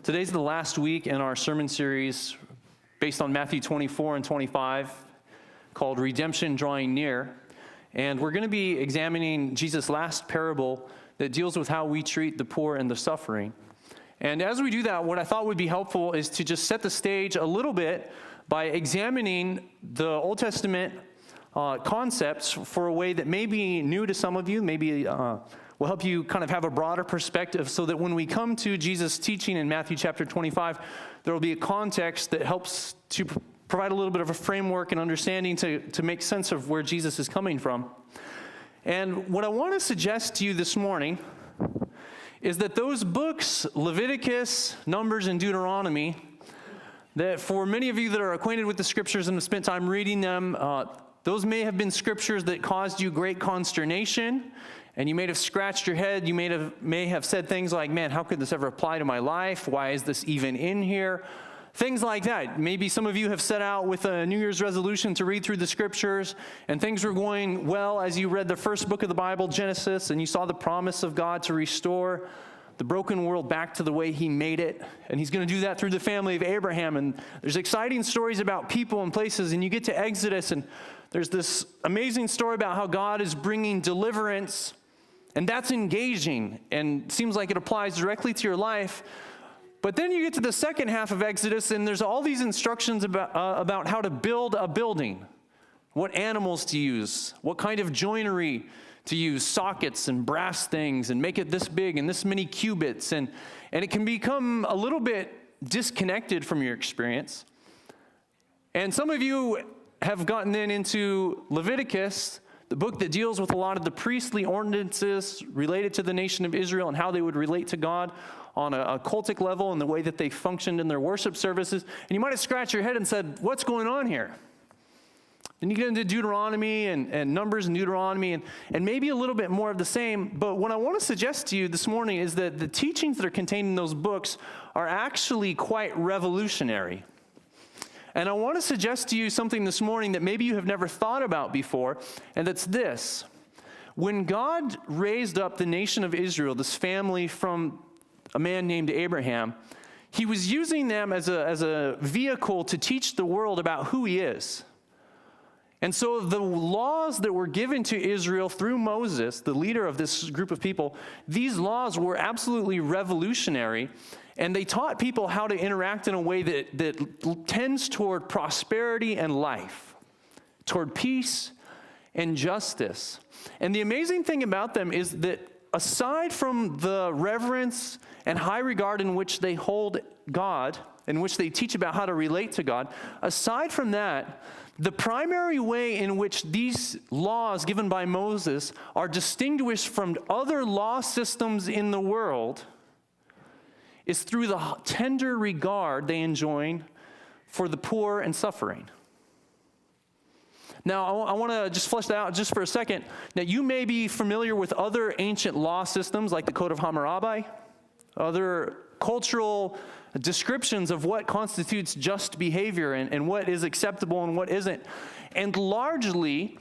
Today's the last week in our sermon series based on Matthew 24 and 25 called Redemption Drawing Near. And we're going to be examining Jesus' last parable that deals with how we treat the poor and the suffering. And as we do that, what I thought would be helpful is to just set the stage a little bit by examining the Old Testament concepts for a way that may be new to some of you, maybe will help you kind of have a broader perspective so that when we come to Jesus' teaching in Matthew chapter 25, there will be a context that helps to provide a little bit of a framework and understanding to make sense of where Jesus is coming from. And what I want to suggest to you this morning is that those books, Leviticus, Numbers, and Deuteronomy, that for many of you that are acquainted with the scriptures and have spent time reading them, those may have been scriptures that caused you great consternation, and you may have scratched your head. You may have said things like, man, how could this ever apply to my life? Why is this even in here? Things like that. Maybe some of you have set out with a New Year's resolution to read through the scriptures, and things were going well as you read the first book of the Bible, Genesis, and you saw the promise of God to restore the broken world back to the way he made it. And he's going to do that through the family of Abraham. And there's exciting stories about people and places, and you get to Exodus, and there's this amazing story about how God is bringing deliverance. And that's engaging and seems like it applies directly to your life. But then you get to the second half of Exodus, and there's all these instructions about how to build a building, what animals to use, what kind of joinery to use, sockets and brass things, and make it this big and this many cubits. And it can become a little bit disconnected from your experience. And some of you have gotten then into Leviticus, the book that deals with a lot of the priestly ordinances related to the nation of Israel and how they would relate to God on a cultic level and the way that they functioned in their worship services. And you might have scratched your head and said, what's going on here? Then you get into Deuteronomy and Numbers and Deuteronomy and maybe a little bit more of the same. But what I want to suggest to you this morning is that the teachings that are contained in those books are actually quite revolutionary. And I want to suggest to you something this morning that maybe you have never thought about before, and that's this. When God raised up the nation of Israel, this family from a man named Abraham, he was using them as a vehicle to teach the world about who he is. And so the laws that were given to Israel through Moses, the leader of this group of people, these laws were absolutely revolutionary. And they taught people how to interact in a way that tends toward prosperity and life, toward peace and justice. And the amazing thing about them is that aside from the reverence and high regard in which they hold God, in which they teach about how to relate to God, aside from that, the primary way in which these laws given by Moses are distinguished from other law systems in the world is through the tender regard they enjoin for the poor and suffering. Now, I want to just flesh that out just for a second. Now, you may be familiar with other ancient law systems like the Code of Hammurabi, other cultural descriptions of what constitutes just behavior and what is acceptable and what isn't. And largely,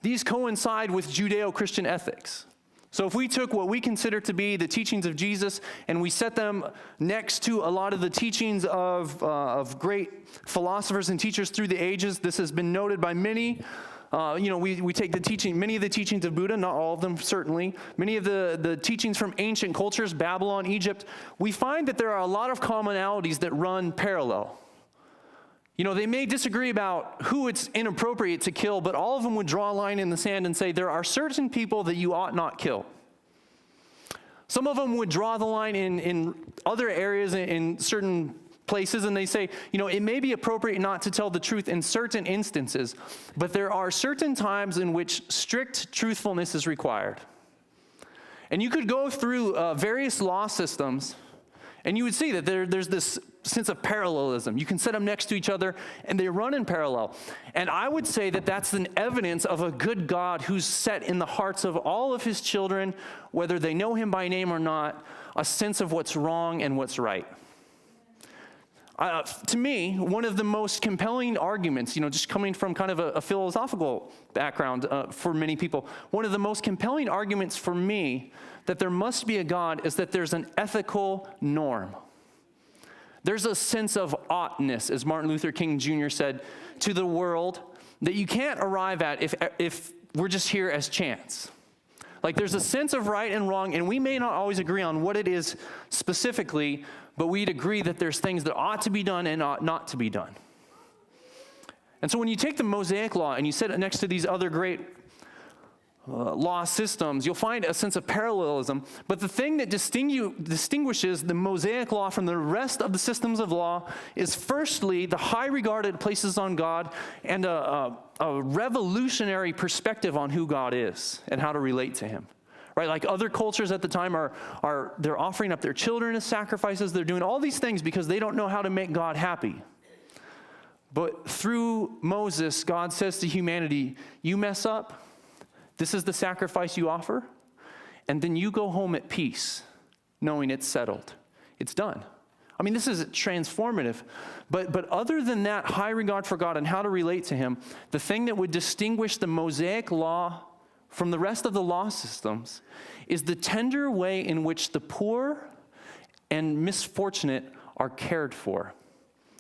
these coincide with Judeo-Christian ethics. So if we took what we consider to be the teachings of Jesus and we set them next to a lot of the teachings of great philosophers and teachers through the ages, this has been noted by many. We take many of the teachings of Buddha, not all of them certainly, many of the teachings from ancient cultures, Babylon, Egypt, we find that there are a lot of commonalities that run parallel. They may disagree about who it's inappropriate to kill, but all of them would draw a line in the sand and say there are certain people that you ought not kill. Some of them would draw the line in other areas, in certain places, and they say, it may be appropriate not to tell the truth in certain instances, but there are certain times in which strict truthfulness is required. And you could go through various law systems, and you would see that there's this sense of parallelism. You can set them next to each other, and they run in parallel. And I would say that that's an evidence of a good God who's set in the hearts of all of his children, whether they know him by name or not, a sense of what's wrong and what's right. To me, one of the most compelling arguments, just coming from kind of a philosophical background for many people, one of the most compelling arguments for me that there must be a God is that there's an ethical norm. There's a sense of oughtness, as Martin Luther King Jr. said, to the world that you can't arrive at if we're just here as chance. Like there's a sense of right and wrong, and we may not always agree on what it is specifically, but we'd agree that there's things that ought to be done and ought not to be done. And so when you take the Mosaic Law and you set it next to these other great law systems, you'll find a sense of parallelism. But the thing that distinguishes the Mosaic Law from the rest of the systems of law is firstly the high regarded places on God and a revolutionary perspective on who God is and how to relate to him. Right? Like other cultures at the time they're offering up their children as sacrifices. They're doing all these things because they don't know how to make God happy. But through Moses, God says to humanity, you mess up, this is the sacrifice you offer, and then you go home at peace, knowing it's settled. It's done. I mean, this is transformative. But other than that high regard for God and how to relate to him, the thing that would distinguish the Mosaic Law from the rest of the law systems is the tender way in which the poor and misfortunate are cared for.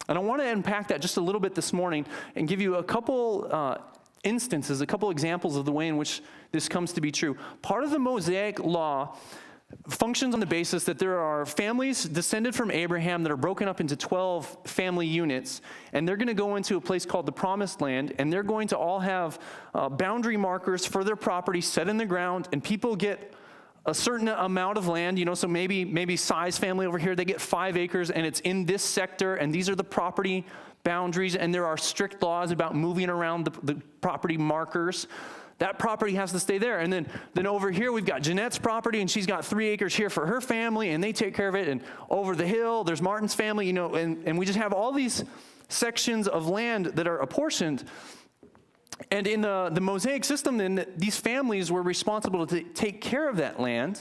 And I want to unpack that just a little bit this morning and give you a couple instances, a couple examples of the way in which this comes to be true. Part of the Mosaic Law functions on the basis that there are families descended from Abraham that are broken up into 12 family units, and they're going to go into a place called the Promised Land, and they're going to all have boundary markers for their property set in the ground, and people get a certain amount of land, so maybe Sai's family over here, they get 5 acres, and it's in this sector, and these are the property boundaries, and there are strict laws about moving around the property markers. That property has to stay there. And then over here, we've got Jeanette's property, and she's got 3 acres here for her family, and they take care of it. And over the hill, there's Martin's family, and we just have all these sections of land that are apportioned. And in the Mosaic system, then, these families were responsible to take care of that land,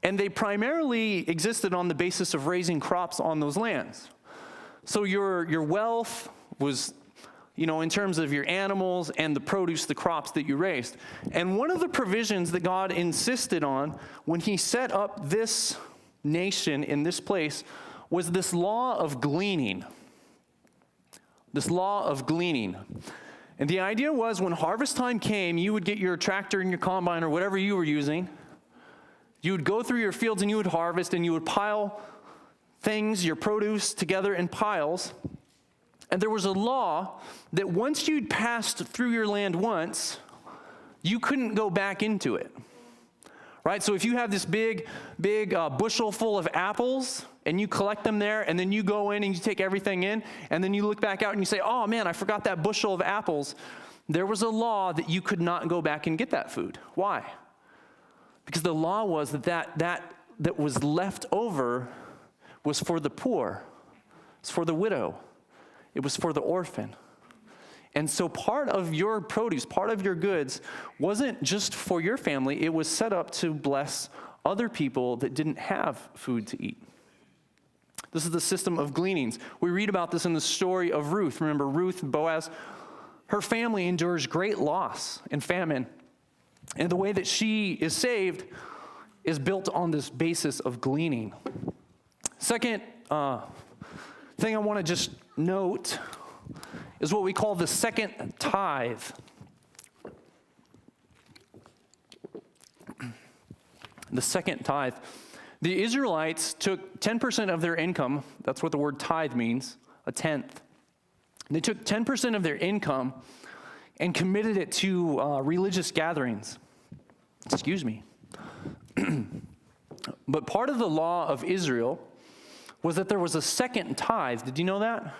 and they primarily existed on the basis of raising crops on those lands. So your wealth was, in terms of your animals and the produce, the crops that you raised. And one of the provisions that God insisted on when he set up this nation in this place was this law of gleaning. This law of gleaning. And the idea was when harvest time came, you would get your tractor and your combine or whatever you were using. You would go through your fields and you would harvest, and you would pile things, your produce, together in piles. And there was a law that once you'd passed through your land once, you couldn't go back into it. Right? So if you have this big bushel full of apples, and you collect them there, and then you go in and you take everything in, and then you look back out and you say, oh man, I forgot that bushel of apples. There was a law that you could not go back and get that food. Why? Because the law was that was left over was for the poor. It's for the widow. It was for the orphan. And so part of your produce, part of your goods, wasn't just for your family. It was set up to bless other people that didn't have food to eat. This is the system of gleanings. We read about this in the story of Ruth. Remember, Ruth, Boaz, her family endures great loss and famine. And the way that she is saved is built on this basis of gleaning. Second thing I want to just note is what we call the second tithe. The second tithe. The Israelites took 10% of their income. That's what the word tithe means, a tenth. They took 10% of their income and committed it to religious gatherings. Excuse me. But part of the law of Israel was that there was a second tithe. Did you know that?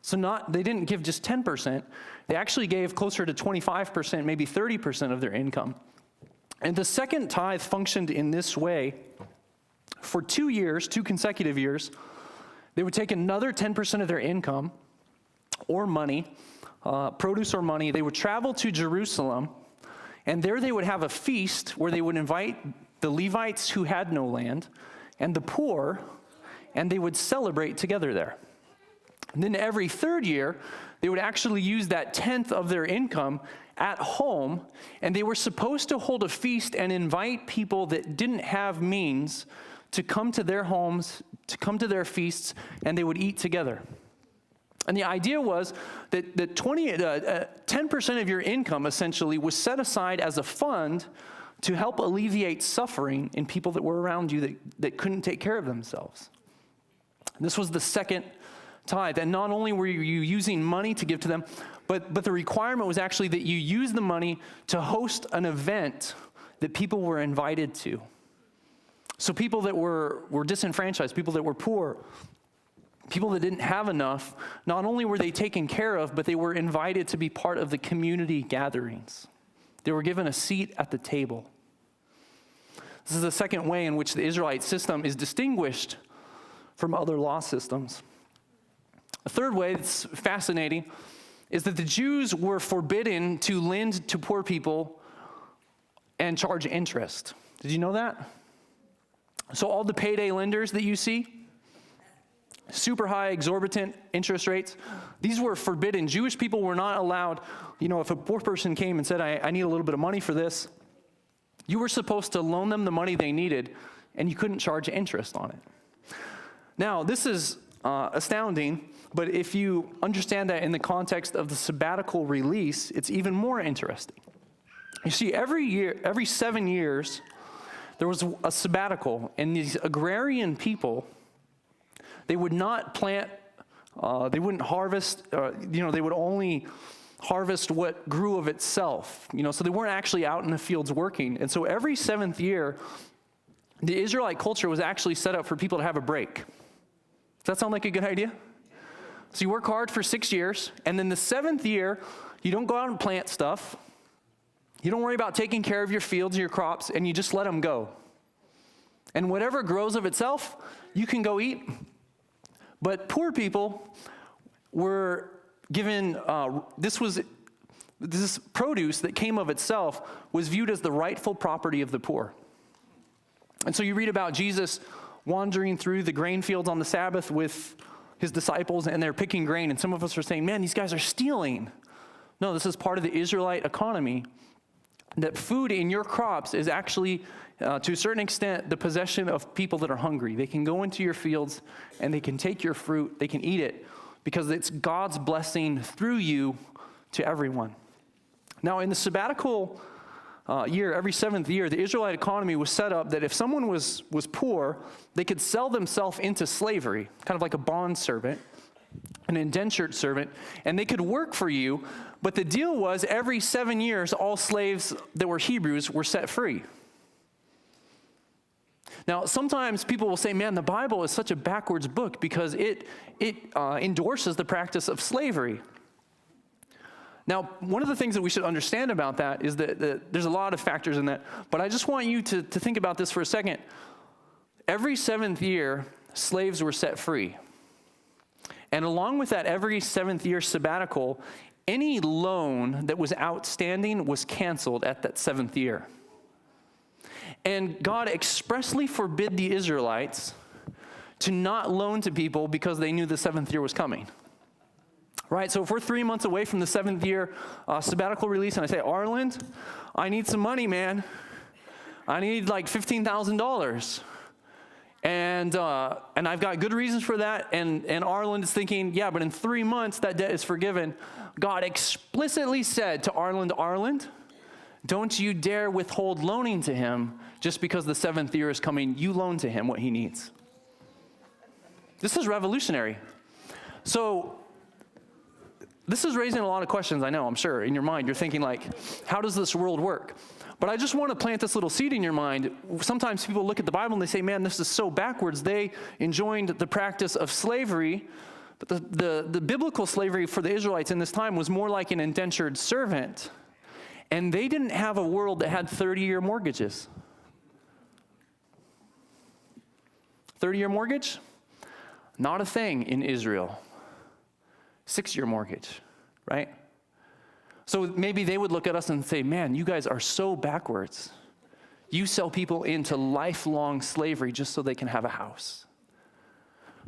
So they didn't give just 10%. They actually gave closer to 25%, maybe 30% of their income. And the second tithe functioned in this way. For 2 years, 2 consecutive years, they would take another 10% of their income or money, produce or money. They would travel to Jerusalem, and there they would have a feast where they would invite the Levites who had no land and the poor, and they would celebrate together there. And then every third year, they would actually use that tenth of their income at home, and they were supposed to hold a feast and invite people that didn't have means to come to their homes, to come to their feasts, and they would eat together. And the idea was that 10% of your income essentially was set aside as a fund to help alleviate suffering in people that were around you that couldn't take care of themselves. This was the second tithe. And not only were you using money to give to them, but the requirement was actually that you use the money to host an event that people were invited to. So people that were disenfranchised, people that were poor, people that didn't have enough, not only were they taken care of, but they were invited to be part of the community gatherings. They were given a seat at the table. This is the second way in which the Israelite system is distinguished from other law systems. A third way that's fascinating is that the Jews were forbidden to lend to poor people and charge interest. Did you know that? So all the payday lenders that you see, super high, exorbitant interest rates, these were forbidden. Jewish people were not allowed, if a poor person came and said, I need a little bit of money for this, you were supposed to loan them the money they needed, and you couldn't charge interest on it. Now, this is astounding, but if you understand that in the context of the sabbatical release, it's even more interesting. You see, every 7 years, there was a sabbatical, and these agrarian people, they would not plant, they wouldn't harvest, they would only harvest what grew of itself, so they weren't actually out in the fields working. And so every 7th year, the Israelite culture was actually set up for people to have a break. Does that sound like a good idea? So you work hard for 6 years, and then the 7th year, you don't go out and plant stuff. You don't worry about taking care of your fields and your crops, and you just let them go. And whatever grows of itself, you can go eat. But poor people were given, this produce that came of itself was viewed as the rightful property of the poor. And so you read about Jesus wandering through the grain fields on the Sabbath with his disciples, and they're picking grain, and some of us are saying, man, these guys are stealing. No, this is part of the Israelite economy, that food in your crops is actually, to a certain extent, the possession of people that are hungry. They can go into your fields, and they can take your fruit, they can eat it, because it's God's blessing through you to everyone. Now, in the sabbatical year, every 7th year, the Israelite economy was set up that if someone was poor, they could sell themselves into slavery, kind of like a bond servant, an indentured servant, and they could work for you, but the deal was every 7 years, all slaves that were Hebrews were set free. Now, sometimes people will say, man, the Bible is such a backwards book because it endorses the practice of slavery. Now, one of the things that we should understand about that is that there's a lot of factors in that, but I just want you to think about this for a second. Every 7th year, slaves were set free. And along with that, every 7th year sabbatical, any loan that was outstanding was canceled at that 7th year. And God expressly forbid the Israelites to not loan to people because they knew the 7th year was coming. Right, so if we're 3 months away from the 7th year sabbatical release, and I say, Arland, I need some money, man. I need like $15,000. And I've got good reasons for that. And Arland is thinking, yeah, but in 3 months, that debt is forgiven. God explicitly said to Arland, don't you dare withhold loaning to him just because the 7th year is coming. You loan to him what he needs. This is revolutionary. So this is raising a lot of questions, I know, I'm sure, in your mind. You're thinking like, how does this world work? But I just want to plant this little seed in your mind. Sometimes people look at the Bible and they say, man, this is so backwards. They enjoined the practice of slavery, but the biblical slavery for the Israelites in this time was more like an indentured servant. And they didn't have a world that had 30-year mortgages. 30-year mortgage? Not a thing in Israel. 6-year mortgage, right? So maybe they would look at us and say, man, you guys are so backwards. You sell people into lifelong slavery just so they can have a house,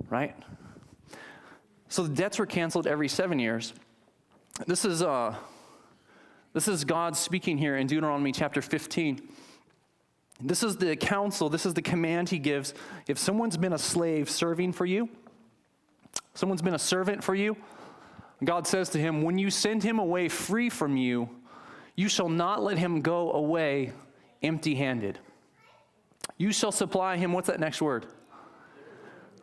right? So the debts were canceled every 7 years. This is God speaking here in Deuteronomy chapter 15. This is the counsel, this is the command he gives. If someone's been a slave serving for you, someone's been a servant for you, God says to him, when you send him away free from you, you shall not let him go away empty-handed. You shall supply him, what's that next word?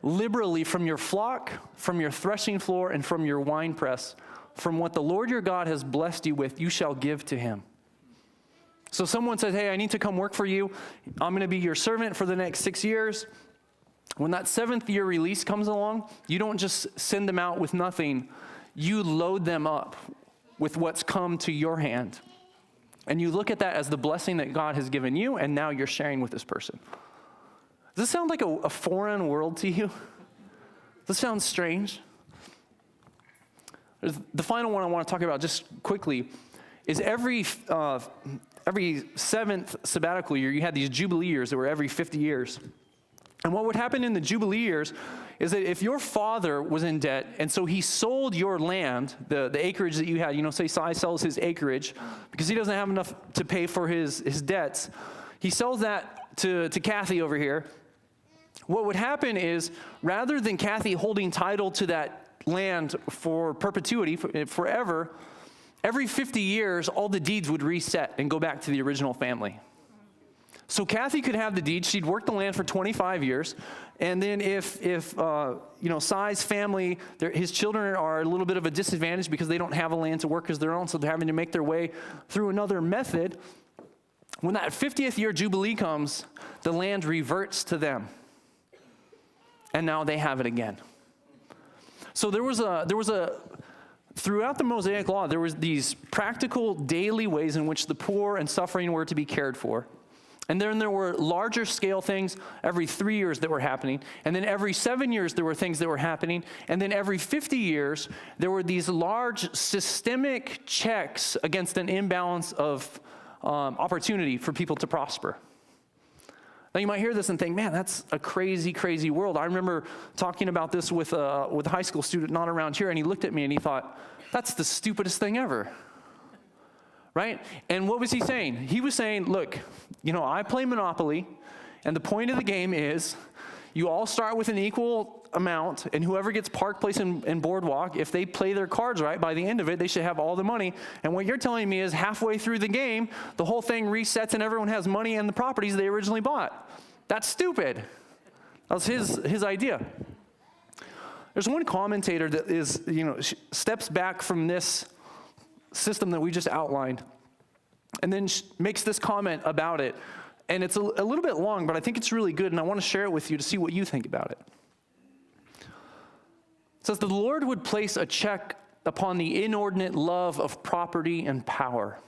Liberally from your flock, from your threshing floor, and from your winepress. From what the Lord your God has blessed you with, you shall give to him. So someone says, hey, I need to come work for you. I'm going to be your servant for the next 6 years. When that 7th year release comes along, you don't just send them out with nothing. You load them up with what's come to your hand. And you look at that as the blessing that God has given you, and now you're sharing with this person. Does this sound like a foreign world to you? Does this sound strange? The final one I want to talk about just quickly is every 7th sabbatical year, you had these Jubilee years that were every 50 years. And what would happen in the Jubilee years is that if your father was in debt, and so he sold your land, the acreage that you had, say Si sells his acreage because he doesn't have enough to pay for his debts. He sells that to Kathy over here. What would happen is, rather than Kathy holding title to that land for perpetuity, forever, every 50 years, all the deeds would reset and go back to the original family. So Kathy could have the deed. She'd worked the land for 25 years. And then if Si's family, his children are a little bit of a disadvantage because they don't have a land to work as their own, so they're having to make their way through another method. When that 50th year Jubilee comes, the land reverts to them. And now they have it again. So there was throughout the Mosaic Law, there was these practical daily ways in which the poor and suffering were to be cared for. And then there were larger scale things every 3 years that were happening. And then every 7 years there were things that were happening. And then every 50 years there were these large systemic checks against an imbalance of opportunity for people to prosper. Now you might hear this and think, man, that's a crazy, crazy world. I remember talking about this with a high school student not around here, and he looked at me and he thought, that's the stupidest thing ever. Right? And what was he saying? He was saying, look, I play Monopoly, and the point of the game is you all start with an equal amount, and whoever gets Park Place and Boardwalk, if they play their cards right, by the end of it, they should have all the money. And what you're telling me is halfway through the game, the whole thing resets and everyone has money and the properties they originally bought. That's stupid. That was his idea. There's one commentator that is, steps back from this system that we just outlined and then makes this comment about it. And it's a little bit long, but I think it's really good, and I want to share it with you to see what you think about it. It says, the Lord would place a check upon the inordinate love of property and power.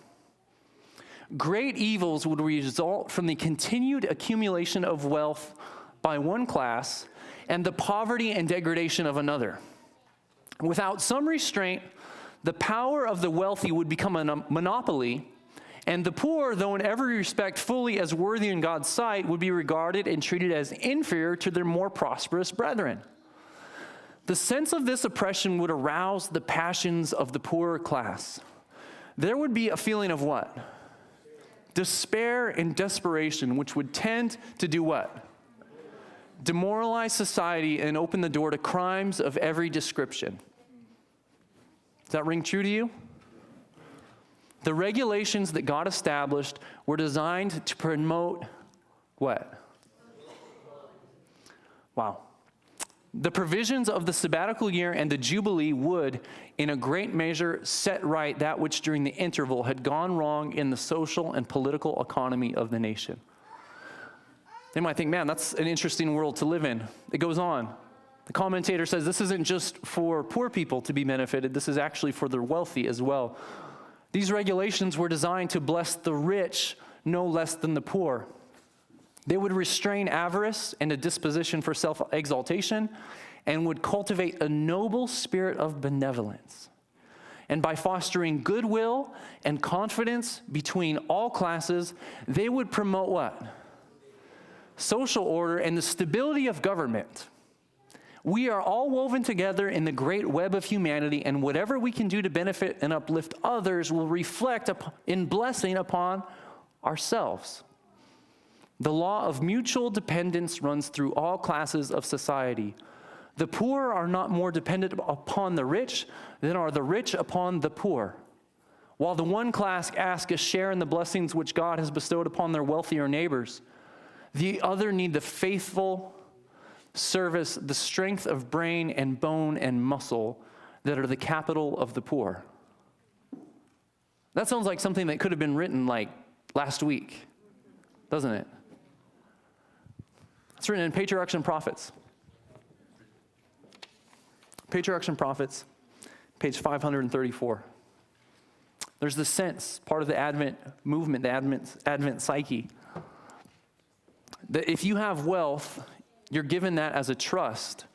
Great evils would result from the continued accumulation of wealth by one class and the poverty and degradation of another. Without some restraint, the power of the wealthy would become a monopoly, and the poor, though in every respect fully as worthy in God's sight, would be regarded and treated as inferior to their more prosperous brethren. The sense of this oppression would arouse the passions of the poorer class. There would be a feeling of what? Despair and desperation, which would tend to do what? Demoralize society and open the door to crimes of every description. Does that ring true to you? The regulations that God established were designed to promote what? Wow. The provisions of the sabbatical year and the Jubilee would, in a great measure, set right that which during the interval had gone wrong in the social and political economy of the nation. They might think, man, that's an interesting world to live in. It goes on. The commentator says this isn't just for poor people to be benefited, this is actually for the wealthy as well. These regulations were designed to bless the rich no less than the poor. They would restrain avarice and a disposition for self-exaltation and would cultivate a noble spirit of benevolence. And by fostering goodwill and confidence between all classes, they would promote what? Social order and the stability of government. We are all woven together in the great web of humanity, and whatever we can do to benefit and uplift others will reflect in blessing upon ourselves. The law of mutual dependence runs through all classes of society. The poor are not more dependent upon the rich than are the rich upon the poor. While the one class asks a share in the blessings which God has bestowed upon their wealthier neighbors, the other need the faithful service, the strength of brain and bone and muscle that are the capital of the poor. That sounds like something that could have been written like last week, doesn't it? It's written in Patriarchs and Prophets. Patriarchs and Prophets, page 534. There's this sense, part of the Advent movement, the Advent psyche, that if you have wealth, you're given that as a trust,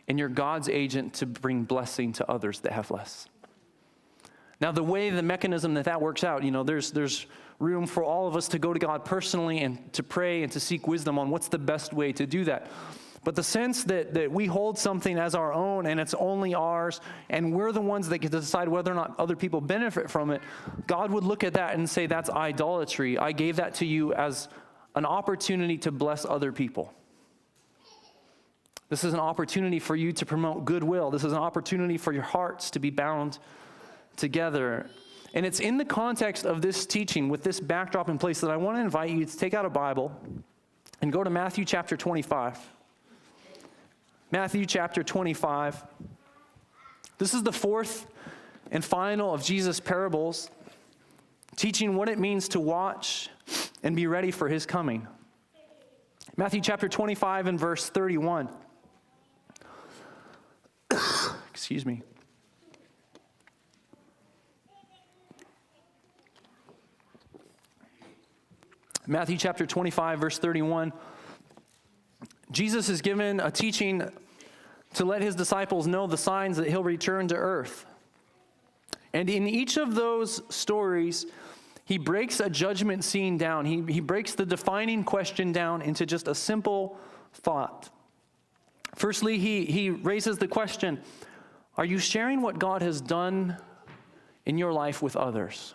and you're God's agent to bring blessing to others that have less. Now, the way, the mechanism that works out, there's room for all of us to go to God personally and to pray and to seek wisdom on what's the best way to do that. But the sense that we hold something as our own and it's only ours and we're the ones that get to decide whether or not other people benefit from it, God would look at that and say, that's idolatry. I gave that to you as an opportunity to bless other people. This is an opportunity for you to promote goodwill. This is an opportunity for your hearts to be bound together. And it's in the context of this teaching, with this backdrop in place, that I want to invite you to take out a Bible and go to Matthew chapter 25. Matthew chapter 25. This is the fourth and final of Jesus' parables, teaching what it means to watch and be ready for his coming. Matthew chapter 25 and verse 31. Excuse me. Matthew chapter 25, verse 31. Jesus is given a teaching to let his disciples know the signs that he'll return to earth. And in each of those stories, he breaks a judgment scene down. He breaks the defining question down into just a simple thought. Firstly, he raises the question, are you sharing what God has done in your life with others?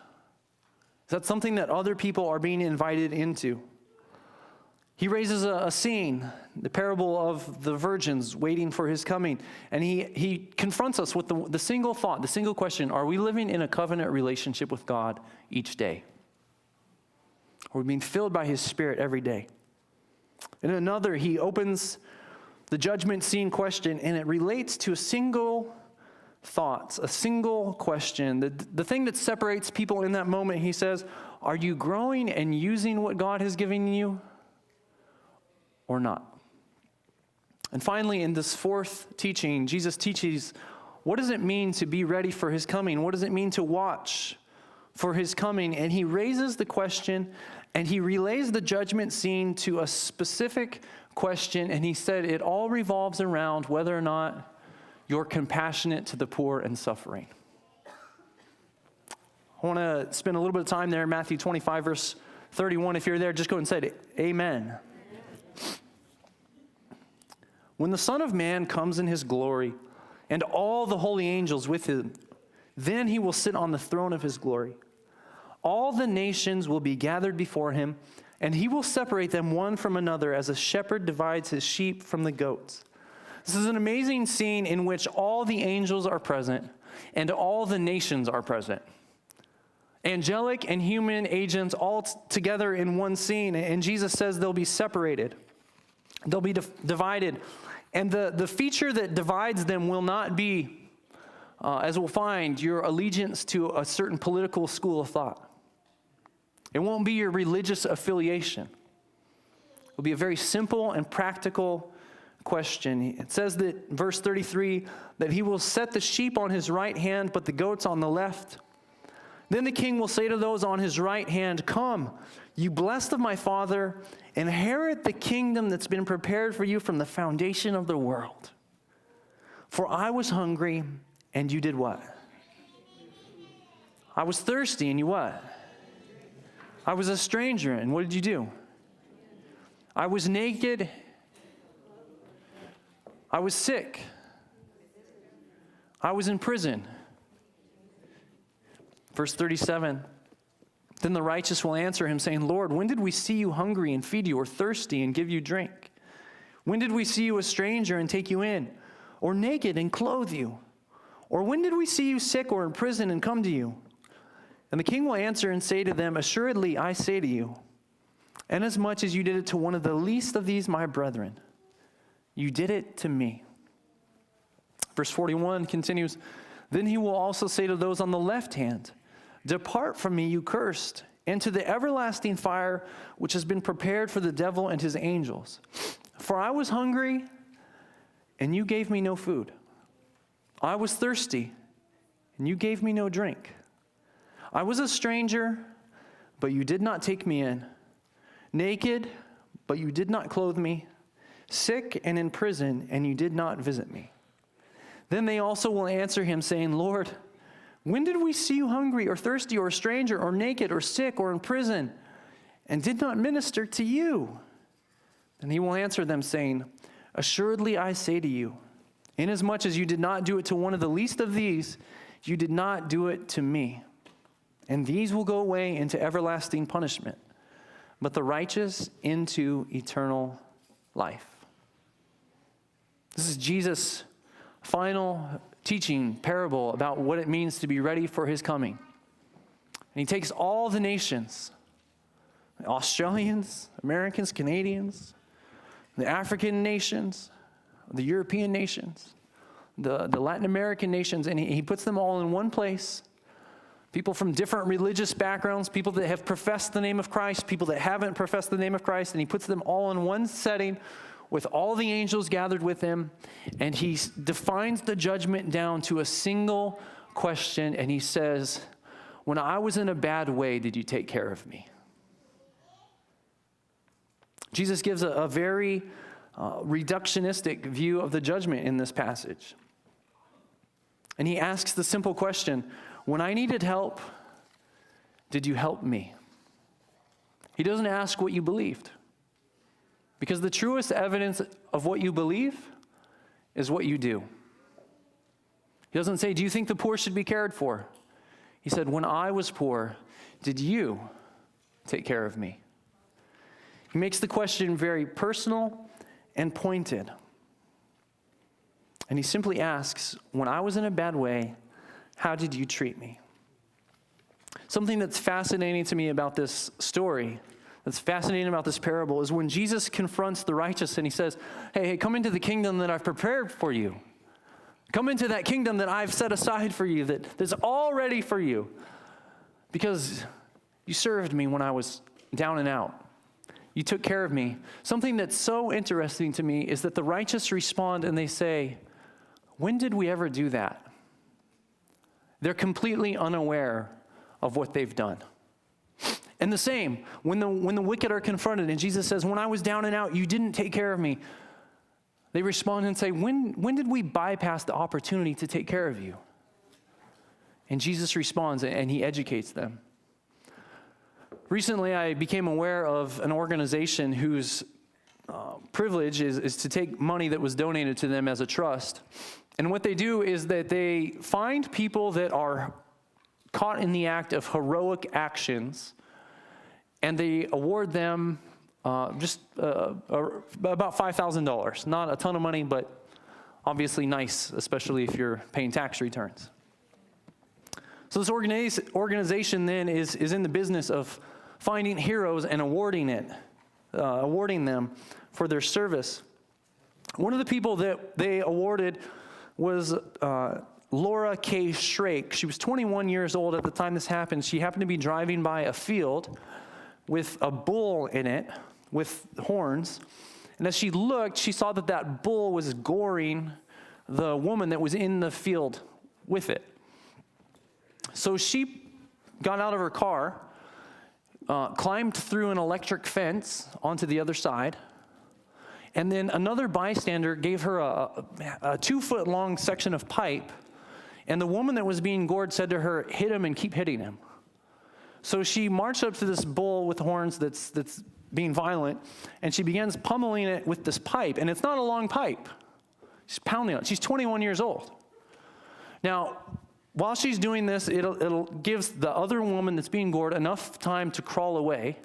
Is that something that other people are being invited into? He raises a scene, the parable of the virgins waiting for his coming. And he confronts us with the single thought, the single question, are we living in a covenant relationship with God each day? Are we being filled by his Spirit every day? In another, he opens the judgment scene question, and it relates to a single thought, a single question. The thing that separates people in that moment, he says, are you growing and using what God has given you or not? And finally, in this fourth teaching, Jesus teaches, what does it mean to be ready for his coming? What does it mean to watch for his coming? And he raises the question, and he relays the judgment scene to a specific question, and he said it all revolves around whether or not you're compassionate to the poor and suffering. I want to spend a little bit of time there in Matthew 25, verse 31. If you're there, just go and say it. Amen. When the Son of Man comes in his glory and all the holy angels with him, then he will sit on the throne of his glory. All the nations will be gathered before him, and he will separate them one from another as a shepherd divides his sheep from the goats. This is an amazing scene in which all the angels are present and all the nations are present. Angelic and human agents all together in one scene, and Jesus says they'll be separated. They'll be divided. And the feature that divides them will not be, as we'll find, your allegiance to a certain political school of thought. It won't be your religious affiliation. It will be a very simple and practical question. It says that, verse 33, that he will set the sheep on his right hand, but the goats on the left. Then the king will say to those on his right hand, come, you blessed of my Father, inherit the kingdom that's been prepared for you from the foundation of the world. For I was hungry, and you did what? I was thirsty, and you what? I was a stranger, and what did you do? I was naked. I was sick. I was in prison. Verse 37, Then the righteous will answer him, saying, Lord, when did we see you hungry and feed you, or thirsty and give you drink? When did we see you a stranger and take you in, or naked and clothe you? Or when did we see you sick or in prison and come to you? And the king will answer and say to them, Assuredly, I say to you, inasmuch as you did it to one of the least of these my brethren, you did it to me. Verse 41 continues, Then he will also say to those on the left hand, Depart from me, you cursed, into the everlasting fire which has been prepared for the devil and his angels. For I was hungry, and you gave me no food. I was thirsty, and you gave me no drink. I was a stranger, but you did not take me in. Naked, but you did not clothe me. Sick and in prison, and you did not visit me. Then they also will answer him, saying, Lord, when did we see you hungry or thirsty or a stranger or naked or sick or in prison and did not minister to you? And he will answer them, saying, Assuredly I say to you, inasmuch as you did not do it to one of the least of these, you did not do it to me. And these will go away into everlasting punishment, but the righteous into eternal life. This is Jesus' final teaching parable about what it means to be ready for his coming. And he takes all the nations, Australians, Americans, Canadians, the African nations, the European nations, the Latin American nations, and he puts them all in one place. People from different religious backgrounds, people that have professed the name of Christ, people that haven't professed the name of Christ, and he puts them all in one setting with all the angels gathered with him, and he defines the judgment down to a single question, and he says, when I was in a bad way, did you take care of me? Jesus gives a very reductionistic view of the judgment in this passage. And he asks the simple question, when I needed help, did you help me? He doesn't ask what you believed. Because the truest evidence of what you believe is what you do. He doesn't say, do you think the poor should be cared for? He said, when I was poor, did you take care of me? He makes the question very personal and pointed. And he simply asks, when I was in a bad way, how did you treat me? Something that's fascinating to me about this story, that's fascinating about this parable, is when Jesus confronts the righteous and he says, hey, come into the kingdom that I've prepared for you. Come into that kingdom that I've set aside for you, that's all ready for you. Because you served me when I was down and out. You took care of me. Something that's so interesting to me is that the righteous respond and they say, when did we ever do that? They're completely unaware of what they've done. And the same, when the wicked are confronted and Jesus says, when I was down and out, you didn't take care of me. They respond and say, when did we bypass the opportunity to take care of you? And Jesus responds and he educates them. Recently, I became aware of an organization whose privilege is to take money that was donated to them as a trust. And what they do is that they find people that are caught in the act of heroic actions, and they award them about $5,000. Not a ton of money, but obviously nice, especially if you're paying tax returns. So this organization then is in the business of finding heroes and awarding them for their service. One of the people that they awarded was Laura K. Shrake. She was 21 years old at the time this happened. She happened to be driving by a field with a bull in it with horns. And as she looked, she saw that bull was goring the woman that was in the field with it. So she got out of her car, climbed through an electric fence onto the other side, and then another bystander gave her a 2-foot long section of pipe, and the woman that was being gored said to her, hit him and keep hitting him. So she marched up to this bull with horns that's being violent, and she begins pummeling it with this pipe, and it's not a long pipe. She's pounding it. She's 21 years old. Now, while she's doing this, it'll gives the other woman that's being gored enough time to crawl away.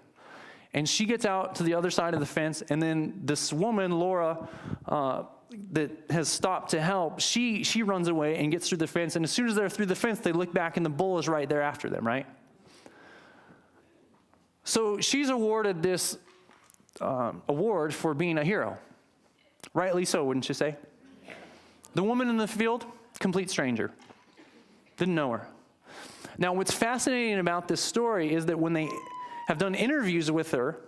And she gets out to the other side of the fence, and then this woman, Laura, that has stopped to help, she runs away and gets through the fence. And as soon as they're through the fence, they look back, and the bull is right there after them, right? So she's awarded this award for being a hero. Rightly so, wouldn't you say? The woman in the field, complete stranger. Didn't know her. Now, what's fascinating about this story is that when they have done interviews with her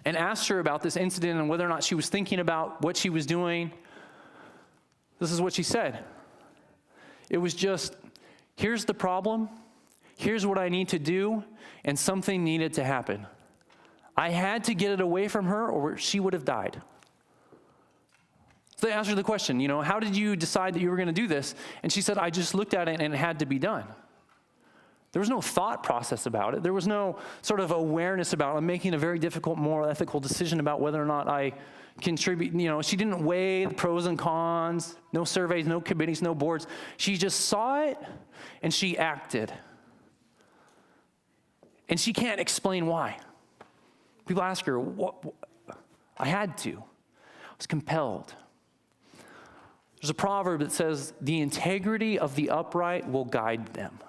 and asked her about this incident and whether or not she was thinking about what she was doing, this is what she said. It was just, here's the problem, here's what I need to do, and something needed to happen. I had to get it away from her or she would have died. So they asked her the question, how did you decide that you were going to do this? And she said, I just looked at it and it had to be done. There was no thought process about it. There was no sort of awareness about it. I'm making a very difficult moral, ethical decision about whether or not I contribute. She didn't weigh the pros and cons, no surveys, no committees, no boards. She just saw it and she acted. And she can't explain why. People ask her, what? I had to. I was compelled. There's a proverb that says, the integrity of the upright will guide them.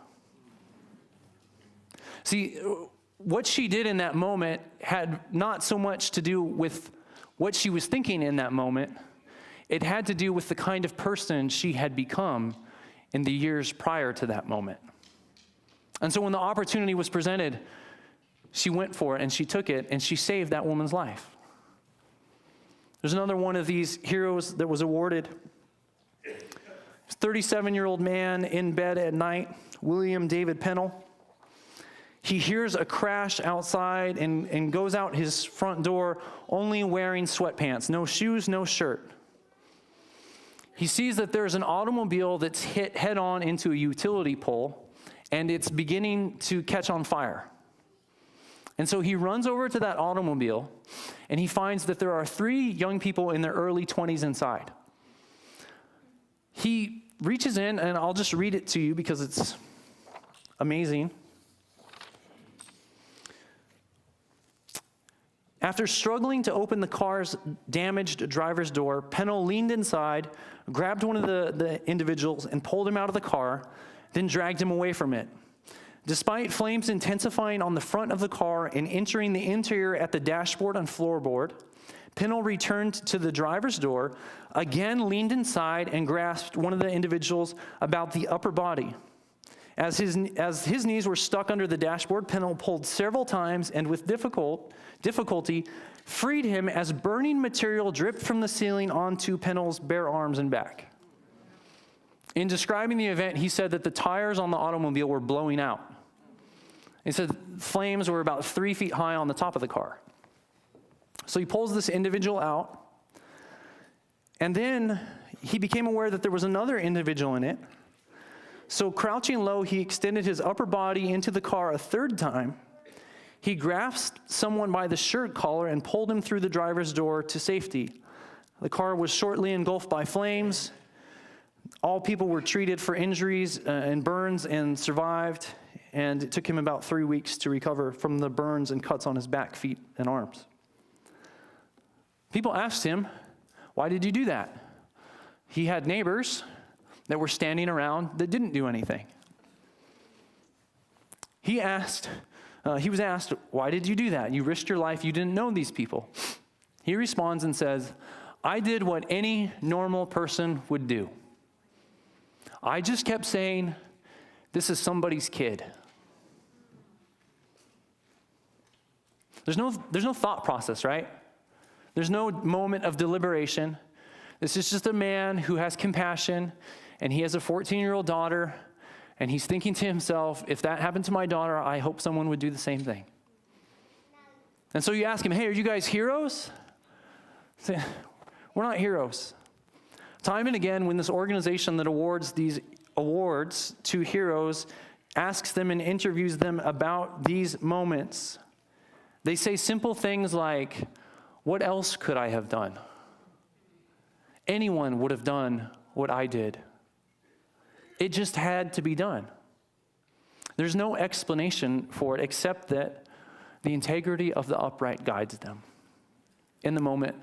See, what she did in that moment had not so much to do with what she was thinking in that moment. It had to do with the kind of person she had become in the years prior to that moment. And so when the opportunity was presented, she went for it and she took it and she saved that woman's life. There's another one of these heroes that was awarded. 37-year-old man in bed at night, William David Pennell. He hears a crash outside and goes out his front door only wearing sweatpants, no shoes, no shirt. He sees that there's an automobile that's hit head-on into a utility pole, and it's beginning to catch on fire. And so he runs over to that automobile, and he finds that there are 3 young people in their early 20s inside. He reaches in, and I'll just read it to you because it's amazing. After struggling to open the car's damaged driver's door, Pennell leaned inside, grabbed one of the individuals, and pulled him out of the car, then dragged him away from it. Despite flames intensifying on the front of the car and entering the interior at the dashboard and floorboard, Pennell returned to the driver's door, again leaned inside and grasped one of the individuals about the upper body. As his knees were stuck under the dashboard, Pennell pulled several times and with difficulty freed him as burning material dripped from the ceiling onto Pennell's bare arms and back. In describing the event, he said that the tires on the automobile were blowing out. He said flames were about 3 feet high on the top of the car. So he pulls this individual out, and then he became aware that there was another individual in it. So crouching low, he extended his upper body into the car a 3rd time. He grasped someone by the shirt collar and pulled him through the driver's door to safety. The car was shortly engulfed by flames. All people were treated for injuries and burns and survived, and it took him about 3 weeks to recover from the burns and cuts on his back, feet, and arms. People asked him, why did you do that? He had neighbors that were standing around that didn't do anything. He was asked, why did you do that? You risked your life. You didn't know these people. He responds and says, I did what any normal person would do. I just kept saying, this is somebody's kid. There's no thought process, right? There's no moment of deliberation. This is just a man who has compassion, and he has a 14-year-old daughter, and he's thinking to himself, if that happened to my daughter, I hope someone would do the same thing. And so you ask him, hey, are you guys heroes? Say, we're not heroes. Time and again, when this organization that awards these awards to heroes asks them and interviews them about these moments, they say simple things like, what else could I have done? Anyone would have done what I did. It just had to be done. There's no explanation for it except that the integrity of the upright guides them in the moment.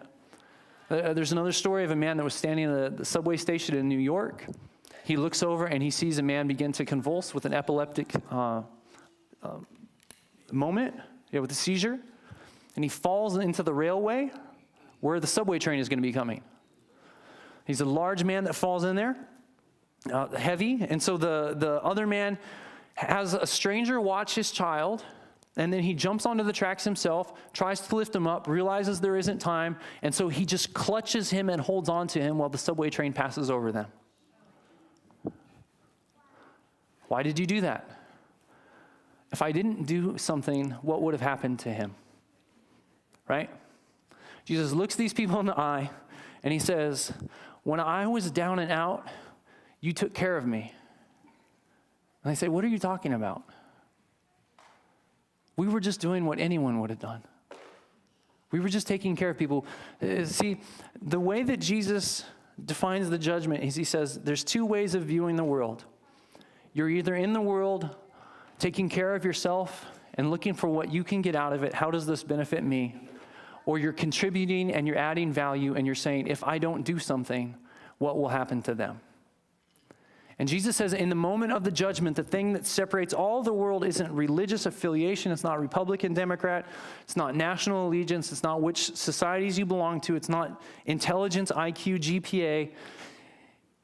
There's another story of a man that was standing at the subway station in New York. He looks over and he sees a man begin to convulse with an epileptic moment, with a seizure, and he falls into the railway where the subway train is going to be coming. He's a large man that falls in there, heavy, and so the other man has a stranger watch his child, and then he jumps onto the tracks himself, tries to lift him up, realizes there isn't time, and so he just clutches him and holds on to him while the subway train passes over them. Why did you do that? If I didn't do something, what would have happened to him? Right? Jesus looks these people in the eye, and he says, when I was down and out, you took care of me. And they say, what are you talking about? We were just doing what anyone would have done. We were just taking care of people. See, the way that Jesus defines the judgment is he says, there's two ways of viewing the world. You're either in the world taking care of yourself and looking for what you can get out of it. How does this benefit me? Or you're contributing and you're adding value and you're saying, if I don't do something, what will happen to them? And Jesus says in the moment of the judgment, the thing that separates all the world isn't religious affiliation. It's not Republican, Democrat. It's not national allegiance. It's not which societies you belong to. It's not intelligence, IQ, GPA.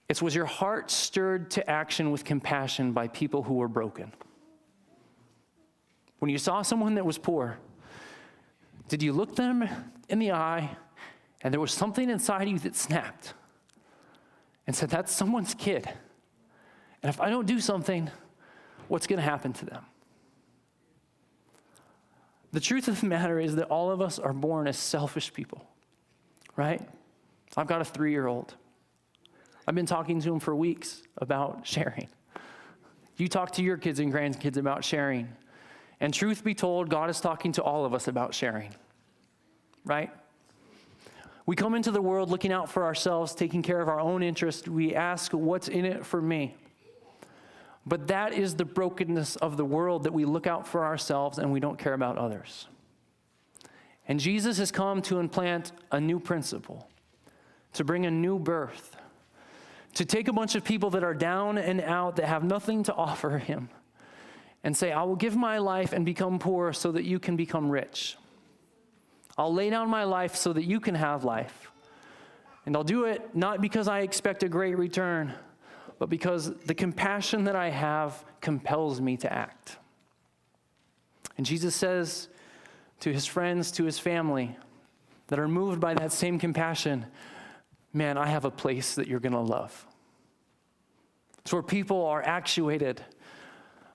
It was your heart stirred to action with compassion by people who were broken. When you saw someone that was poor, did you look them in the eye and there was something inside you that snapped and said, that's someone's kid. And if I don't do something, what's going to happen to them? The truth of the matter is that all of us are born as selfish people, right? I've got a 3-year-old. I've been talking to him for weeks about sharing. You talk to your kids and grandkids about sharing. And truth be told, God is talking to all of us about sharing, right? We come into the world looking out for ourselves, taking care of our own interests. We ask, what's in it for me? But that is the brokenness of the world, that we look out for ourselves and we don't care about others. And Jesus has come to implant a new principle, to bring a new birth, to take a bunch of people that are down and out, that have nothing to offer him, and say, I will give my life and become poor so that you can become rich. I'll lay down my life so that you can have life. And I'll do it not because I expect a great return, but because the compassion that I have compels me to act. And Jesus says to his friends, to his family that are moved by that same compassion, man, I have a place that you're going to love. It's where people are actuated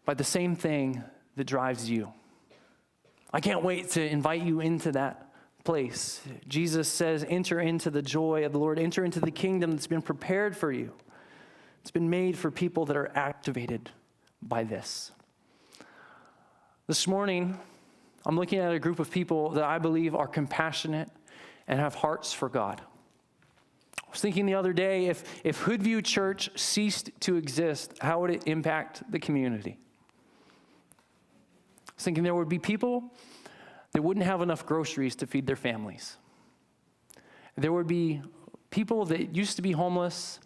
by the same thing that drives you. I can't wait to invite you into that place. Jesus says, enter into the joy of the Lord, enter into the kingdom that's been prepared for you. It's been made for people that are activated by this. This morning, I'm looking at a group of people that I believe are compassionate and have hearts for God. I was thinking the other day, if Hoodview Church ceased to exist, how would it impact the community? I was thinking there would be people that wouldn't have enough groceries to feed their families. There would be people that used to be homeless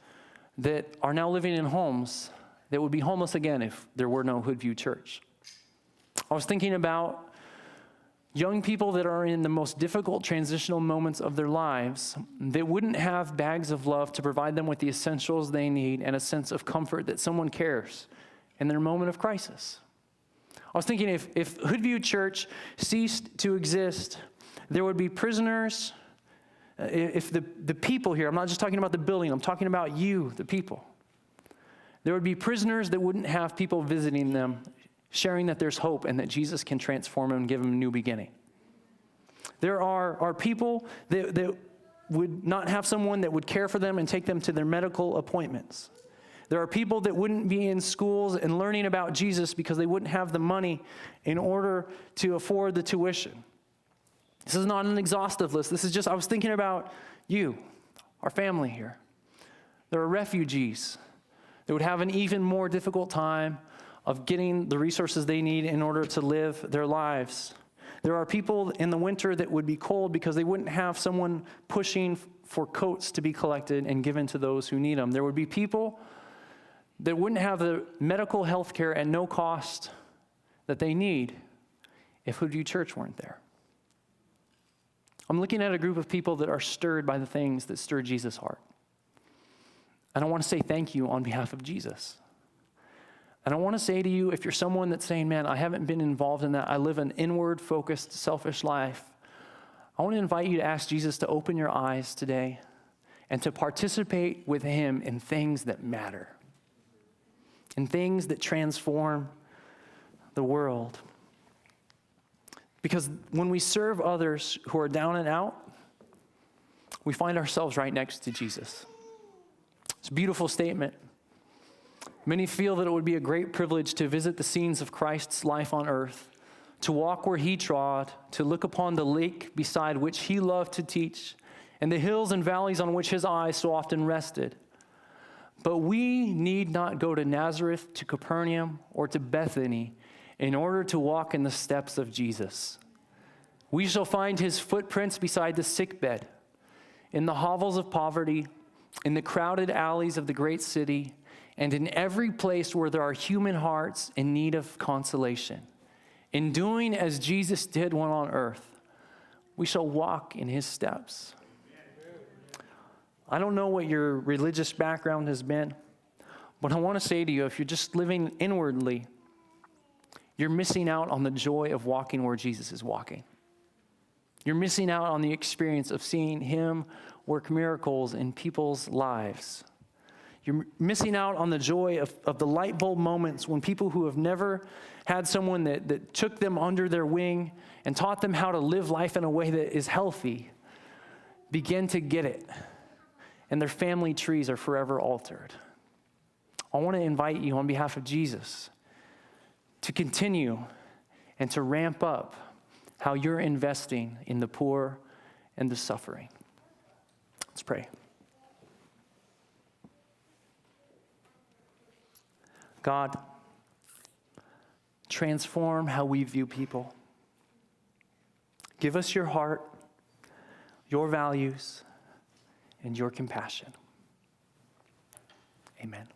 that are now living in homes that would be homeless again if there were no Hoodview Church. I was thinking about young people that are in the most difficult transitional moments of their lives that wouldn't have bags of love to provide them with the essentials they need and a sense of comfort that someone cares in their moment of crisis. I was thinking if Hoodview Church ceased to exist, there would be prisoners. If the people here, I'm not just talking about the building, I'm talking about you, the people. There would be prisoners that wouldn't have people visiting them, sharing that there's hope and that Jesus can transform them and give them a new beginning. There are people that would not have someone that would care for them and take them to their medical appointments. There are people that wouldn't be in schools and learning about Jesus because they wouldn't have the money in order to afford the tuition. This is not an exhaustive list. This is just, I was thinking about you, our family here. There are refugees that would have an even more difficult time of getting the resources they need in order to live their lives. There are people in the winter that would be cold because they wouldn't have someone pushing for coats to be collected and given to those who need them. There would be people that wouldn't have the medical health care at no cost that they need if Hoodview Church weren't there. I'm looking at a group of people that are stirred by the things that stir Jesus' heart. And I want to say thank you on behalf of Jesus. And I want to say to you, if you're someone that's saying, man, I haven't been involved in that, I live an inward-focused, selfish life, I want to invite you to ask Jesus to open your eyes today and to participate with him in things that matter, in things that transform the world. Because when we serve others who are down and out, we find ourselves right next to Jesus. It's a beautiful statement. Many feel that it would be a great privilege to visit the scenes of Christ's life on earth, to walk where he trod, to look upon the lake beside which he loved to teach, and the hills and valleys on which his eyes so often rested. But we need not go to Nazareth, to Capernaum, or to Bethany in order to walk in the steps of Jesus. We shall find his footprints beside the sickbed, in the hovels of poverty, in the crowded alleys of the great city, and in every place where there are human hearts in need of consolation. In doing as Jesus did when on earth, we shall walk in his steps. I don't know what your religious background has been, but I want to say to you, if you're just living inwardly, you're missing out on the joy of walking where Jesus is walking. You're missing out on the experience of seeing him work miracles in people's lives. You're missing out on the joy of the light bulb moments when people who have never had someone that took them under their wing and taught them how to live life in a way that is healthy begin to get it, and their family trees are forever altered. I want to invite you on behalf of Jesus to continue and to ramp up how you're investing in the poor and the suffering. Let's pray. God, transform how we view people. Give us your heart, your values, and your compassion. Amen.